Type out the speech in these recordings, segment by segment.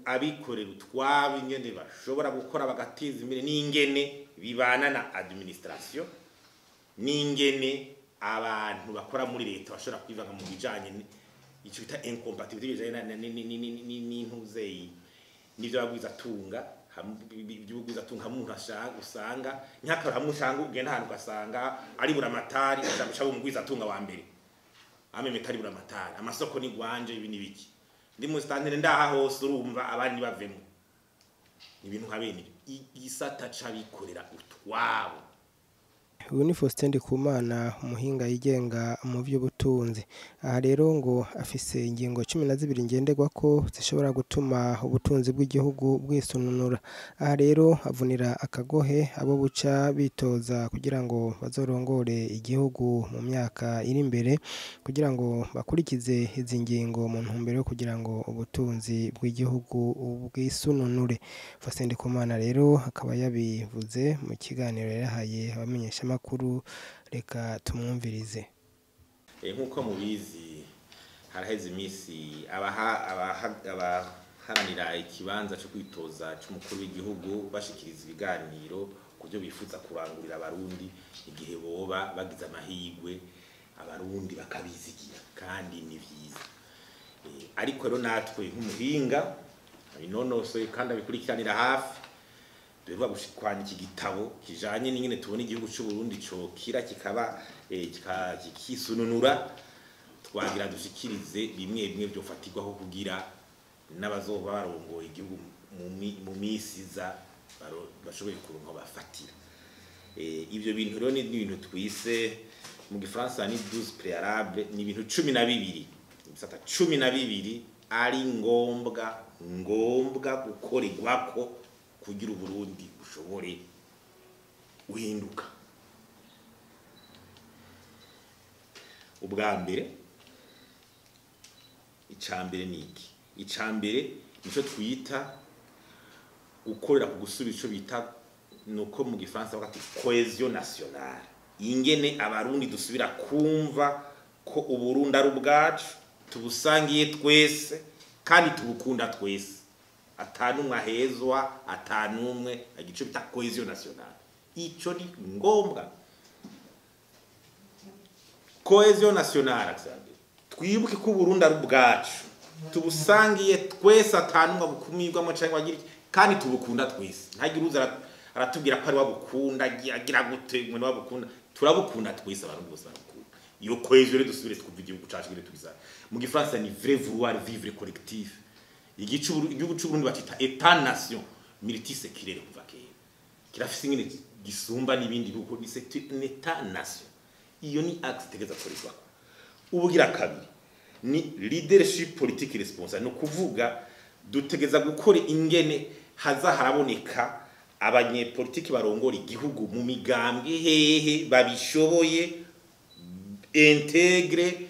abikorera utwabo ingene bashobora gukora bagatiza imbere n'ingene bibana na administration n'ingene abantu bakora muri leta bashobora kwivanga mu bijanye ico bita incompatibilité n'intuzeyi n'ivyo bagwiza tunga by'ubugwiza tunga mu usanga nyakara hamwe usanga ugenda ahantu ugasanga ari buramatari ashaka umugwiza tunga wa mbere amemetari buramatari amasoko ni gwanje ibi nibiki ndi mu standard ndaha hose urumva abandi bavemo ibintu nkabene igisata cabikorera utwabo. Ubu ni Faustin Ndikumana umuhinga yigenga mu by'ubutunzi. Aha rero ngo afise ingingo 12 ngenderwa ko zishobora gutuma ubutunzi bw'igihugu bwisununura. Aha rero avunira akagohe abo buca bitoza kugira ngo bazorongore igihugu mu myaka iri imbere kugira ngo bakurikize izi ngingo mu ntumbero kugira ngo ubutunzi bw'igihugu bwisununure. Faustin Ndikumana rero akaba yabivuze mu kiganiro yahaye abamenyesha makuru. Reka tumwumvirize. Nkuko mubizi haraheze imisi abaharanira ikibanza cyo kwitoza cy'umukuru w'igihugu bashikiriza ibiganiro kubyo bifuza kurangurira abarundi igihe boba bagize amahigwe abarundi bakabizigira kandi ni byiza. Ariko rero natwe nk'umuhinga binonosoye kandi abikurikiranira hafi duheruka gushikwana iki gitabo kijanye n'ingene tubona igihugu cy'u Burundi cyo kikaba kikisununura twagira dushikirize bimwe bimwe byo fatirwaho kugira n'abazoba barongoye igihugu mu misiza bashoboye kuronka bafatira. Ibyo bintu rero ni ibintu twise mu Gifaransa ni 12 préalables ni ibintu 12 ibisata 12 ari ngombwa gukorerwako kugira Uburundi bushobore uhinduka. Ubwa mbere icambere niki icambere nico twita ukorera ku gusubira ico bita nuko mu Gifaransa bakati cohésion nationale, ingene abarundi dusubira kumva ko Uburundi ari ubwacu tubusangiye twese kandi tubukunda twese atanumwe ahezwa atanumwe agico bita cohésion nationale. Ico ni ngombwa cohésion nationale twibuke ko Burundi ari ubwacu tubusangiye twese atanumwe bukumirwamo cyangwa agira kandi tubukunda twese. Ntagira uza aratubwira ko ari wabukunda agira gute mwe wabukunda turabukunda twese abantu bose barukunda. Iyo cohésion dusubire twumva igihugu cacu gire tubiza mu Gifaransa ni vrai vouloir vivre collectif. Igihugu cy'u Burundi batita état nation multiséculaire kuva kera kirafise ingene gisumba n'ibindi bihugu ni c'est un état nation. Iyo ni axe tegeza korizwa. Ubugira kabiri ni leadership politique responsable no kuvuga dutegeza gukora ingene haza haraboneka abanyepolitiki barongora igihugu mu migambwe hehe babishoboye integre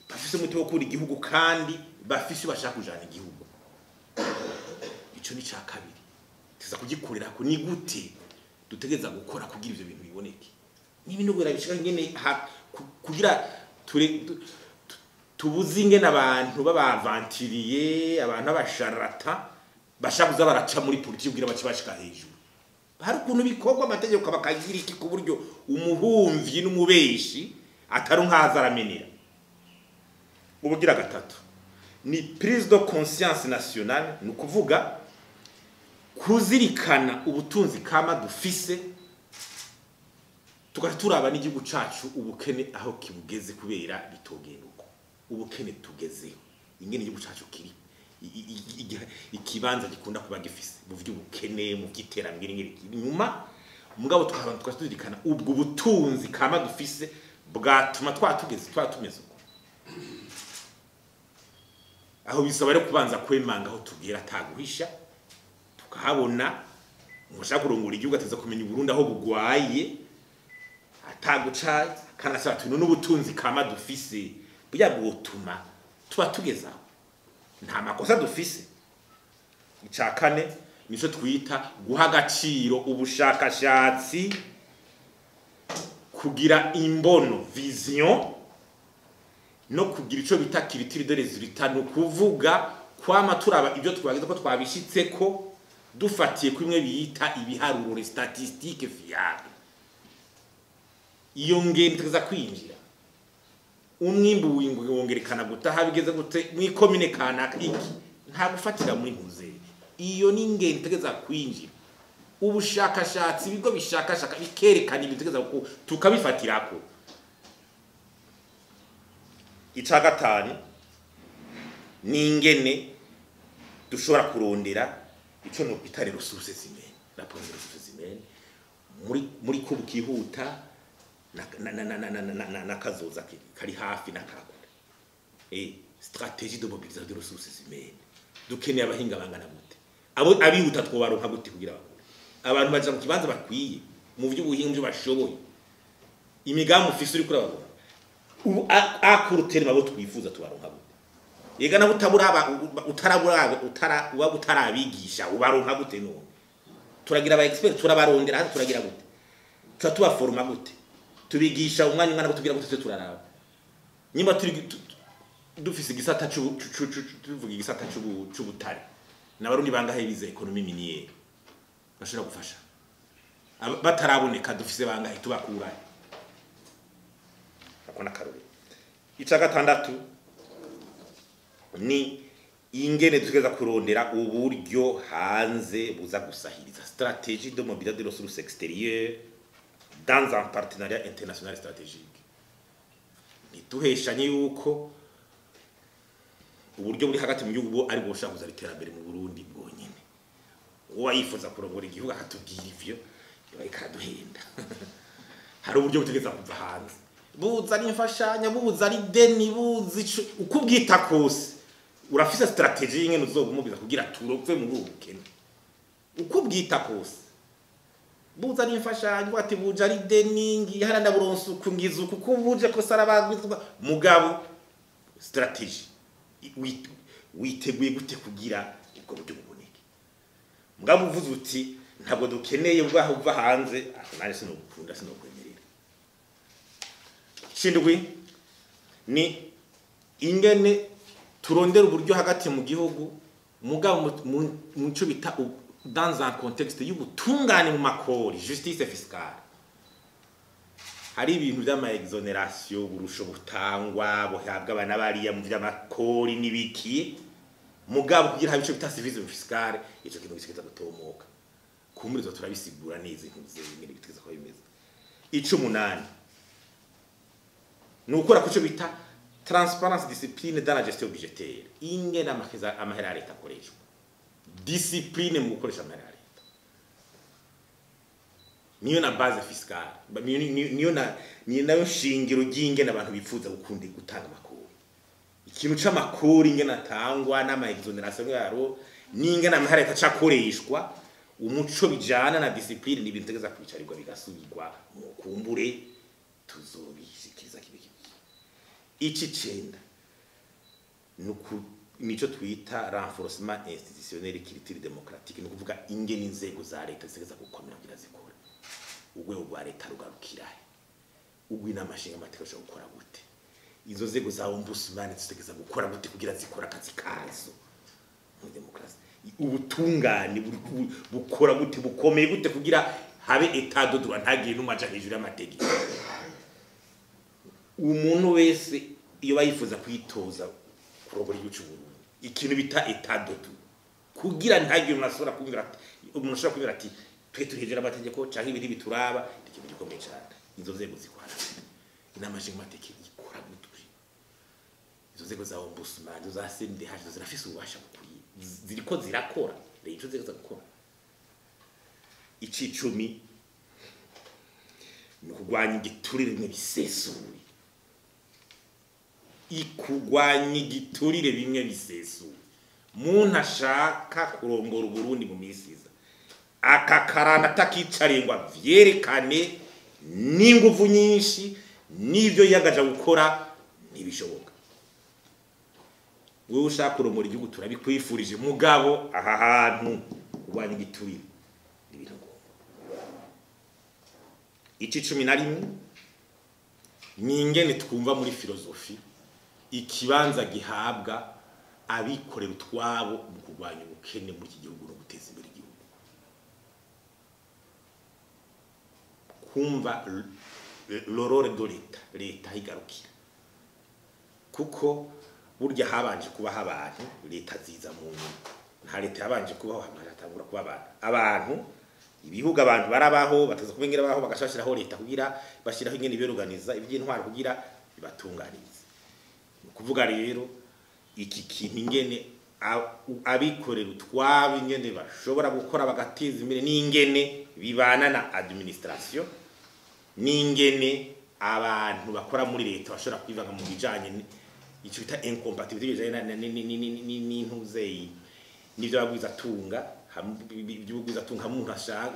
bafise umutima wo kuri igihugu kandi bafise bashaka kujana igihugu. Ico ni ca kabiri tuza kugikorera ko ni gute dutegeza gukora kugira ivyo bintu biboneke n'ibintu birabishika ingene kugira tubuze ingene abantu babavantiriye abantu abasharata bashabuza baraca muri politiki kugira bashika hejuru. Hari ukuntu bikorwa amategeko bakagira iki ku buryo umuhumvyi n'umubeshi ataronkaza aramenera. Ubugira gatatu ni prise de conscience nationale ni kuvuga kuzirikana ubutunzi kama dufise tugaturaba n'igihugu cacu ubukene aho kibugeze kubera bitogenda uko ubukene tugezeho ingene igihugu cacu kiri ikibanza gikunda kuba gifise mu vy'ubukene mu vy'iterambere ngiri nyuma mugabo tukazirikana ubwo butunzi kama dufise bwatuma twatumeze uko aho bisaba rero kubanza kwemanga aho tubwira ataguhisha tukahabona umushaka kurongura igihugu ateza kumenya Burundi aho bugwaye atagucaye kana saba tuno n'ubutunzi kama dufise burya bwotuma tuba tugezaho nta makosa dufise. Icakane nico twita guha agaciro ubushakashatsi kugira imbono vision no kugira ico bita critique de résultat no kuvuga kwama turaba ibyo twagize ko twabishitse ko dufatiye kwimwe biyita ibiharuro statistique fiable. Iyo ngeni tuza kwinjira umwimbu wongerekana gutaha bigeze gute mwikomine kanaka iki nta gufatira muri muze. Iyo ni ngeni tegeza kwinjira ubushakashatsi bigo bishakashaka bikerekana ibintu tegeza ko tukabifatirako. Ica gatanu ni ingene dushobora kurondera ico no kwitare ressources humaines, la première ressources humaines muri ko bukihuta na kazoza kari hafi na kakure. Stratégie de mobilisation des ressources humaines. Dukeneye abahinga bangana gute? Abo abihuta twobaronka gute kugira abantu baje mu kibanza bakwiye mu by'ubuhinga byo bashoboye. Imigambi ufise uri kurabona ubu akurutere mabo twifuza tubaronka gute? Yega na utarabigisha ubaronka gute none? Turagira aba expert turabarondera hano turagira gute? Tubaforma gute? Tubigisha umwana gutubwira gute turaraba. Nyimba turi dufise igisata tuvuga igisata c'ubutare. N'abarundi bangahe bize economie minière. Bashobora gufasha. Bataraboneka dufise bangahe tubakura. Akona karore. Ica gatandatu ni ingene tugeza kurondera uburyo hanze buza gusahiriza stratégie de mobilisation des ressources extérieures dans un partenariat international stratégique. Nituheshanye yuko uburyo buri hagati mu gihugu ari bwo shakuza literambere mu Burundi bwonyene. Uwa yifuza kurongora igihugu akatubwira ivyo ikaduhenda. Hari uburyo butegeza kuva hanze. Buza ari imfashanya, buza ari deni, buzi ukubwita kose. Urafise strategie ingene uzogumubiza kugira turokwe mu bukene. Ukubwita kose. Buza ari imfashanya, ati buje ari deni, ngiharanda buronso kungiza kuko buje ko sarabagwizwa mugabo strategie. Witeguye gute kugira ubwo buryo buboneke. Mugabo uvuze uti ntabwo dukeneye ubwaho uva hanze, nari sinokunda sinokwemerera. Shindwi ni ingene turondera uburyo hagati mu gihugu mugabo mu cyo bita dans un contexte y'ubutungane mu makori, justice fiscale. Hari ibintu by'ama exoneration burusho butangwa buhabwa abana bariya mu by'amakori nibiki mugabo kugira habico bita service fiscale ico kintu gishikeza gutomoka kumurizo turabisigura neza intuze ngene bitegeza ko bimeze. Ico munani nukora kuco bita transparence discipline dans la gestion budgétaire. Ingena amahera leta akoreshwa. Discipline mu gukoresha amahera leta. Niyo na base fiscale. Niyo nayo shingiro ry'ingena abantu bifuza gukundi gutanga makuru. Ikintu c'amakuru ingena atangwa n'ama exoneration yaro n'ingena amahera leta cakoreshwa umuco bijana na discipline n'ibintu tegeza kwicarirwa bigasubirwa mu kumbure tuzobishikiriza kibiki. Ici cenda nico twita renforcement institutionnel culture démocratique no kuvuga ingene inzego za leta zigeza gukomera kugira zikora ugwe rwa leta rugarukira ugwe n'amashinga amateka cyo gukora gute izo nzego za ombudsman zitegeza gukora gute kugira zikora akazi kazo mu demokrasi ubutungane bukora gute bukomeye gute kugira habe etat de droit ntagire n'umaja hejuru y'amategeko. Umuntu wese iyo bayifuza kwitoza kurobora igihugu cy'u Burundi ikintu bita etat de droit kugira ntagire umusora kugira ati twe turihejera amategeko cyangwa ibiri bituraba ikintu gikomeye cyane. Izo nzego zikora inamashinga amategeko ikora guturi izo nzego za ombudsman izo za CNDH zirafise ububasha bukwiye ziriko zirakora rero izo nzego zakora. Icicumi no kugwanya igiturire bimwe bisesuye. Ikugwanya igiturire bimwe bisesuye. Muntu ashaka kurongora Burundi mu misiza akakarana takicarengwa vyerekane n'inguvu nyinshi n'ivyo yagaje gukora nibishoboka. Wewe ushaka kurongora igihugu turabikwifurije mugabo aha hantu kugwanya igiturire ibintu ngo. Ici 11 ni ingene twumva muri filosofi ikibanza gihabwa abikorera utwabo mu kurwanya ubukene muri iki gihugu no guteza imbere igihugu. Kumva l'orore de leta higarukira, kuko burya habanje kubaho abantu, leta ziza mu nyuma. Nta leta yabanje kubaho hamatangura kuba abantu ibihugu abantu barabaho bataza kubengera baho bagashashiraho leta kugira bashiraho ingene biroganiza iby'intwaro kugira bibatunganize. Kuvuga rero iki kintu ingene abikorera utwabo ingene bashobora gukora bagateza imbere n'ingene bibana na administration n'ingene abantu bakora muri leta bashobora kwivanga mu bijanye icyo bita incompatibilité n'intuzeyi nivyo babwiza tunga by'ubwiza tunga mu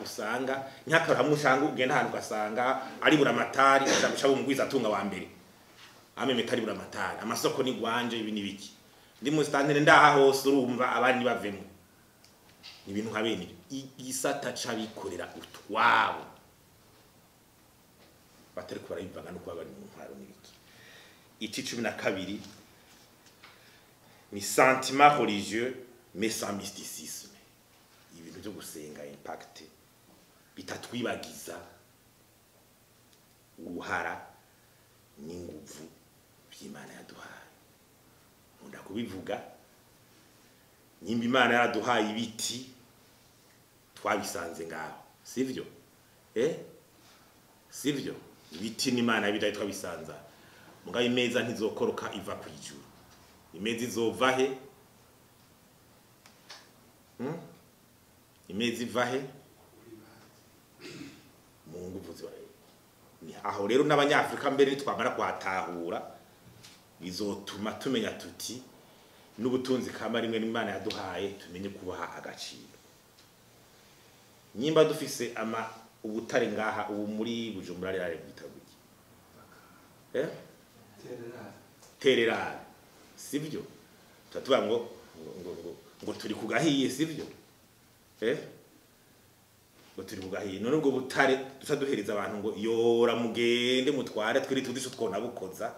usanga nyakara hamwe usanga ugenda ahantu ugasanga ari buramatari ashaka mu bwiza tunga wa mbere amemetari buramatari amasoko ni gwanje ibi nibiki ndi mu standard ndaha hose urumva abandi bavemo ibintu nkabene igisata cabikorera utwabo batari kubara bivanga no kwabari mu ntwaro nibiki. Iki 12 ni sentiment religieux mais sans mysticisme, ibintu byo gusenga impact bitatwibagiza uruhara n'inguvu by'Imana yaduhaye. Nkunda kubivuga nyimba Imana yaduhaye ibiti twabisanze ngaho, sivyo sivyo ibiti n'Imana yabidaye twabisanza mugabe imeza ntizokoroka iva kwijuru, imeza izova he imezi vahe mu nguvu zibaye. Aho rero n'abanyafrika mbere twamara kwatahura bizotuma tumenya tuti n'ubutunzi kama rimwe n'Imana yaduhaye tumenye kubaha agaciro. Nyimba dufise ubutare ngaha ubu muri Bujumbura rero bitabuki tererare sivyo tatuba ngo turi kugahiye sivyo ngo turi kugahiye none ubwo butare tutaduhereza abantu ngo yora mugende mutware twiri tudisho twona bukoza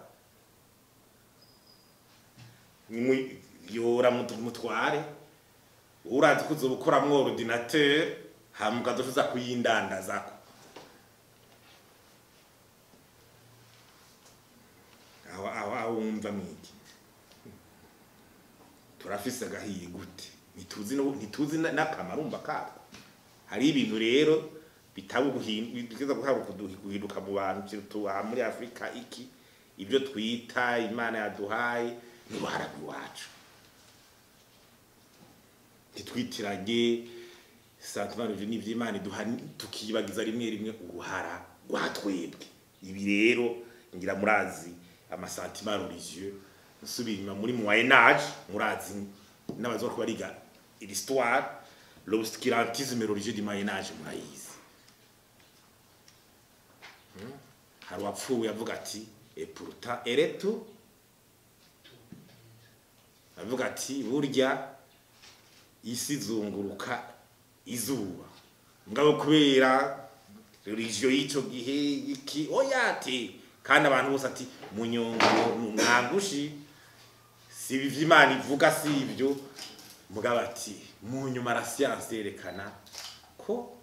yora mutware urazi kuzobukoramwo ordinateur hamuka dushuza kuyindanda zako aho umva mwiki turafise gahiye gute ntituzi n'akamarumba kako. Hari ibintu rero bitabuguhinduka guhinduka mu bantu tuwa muri Afrika iki ibyo twita Imana yaduhaye n'ubuharabi wacu titwitiranye sentiment n'ivy'Imana duhani tukibagiza rimwe uruhara rwatwebwe. Ibi rero ngira murazi amasentiment religieux nsubira muri Moyen Âge murazi n'abazora bariga l'histoire l'obscurantisme religieux du Moyen Âge murayizi. Hari wapfuye avuga ati et pourtant eretu avuga ati burya isi zunguruka izuba ngabo kubera religion y'ico gihe iki oyati kandi abantu bose ati munyongo nungangushi si ivy'Imana ivuga si ibyo mugabo ati mu nyuma la science yerekana ko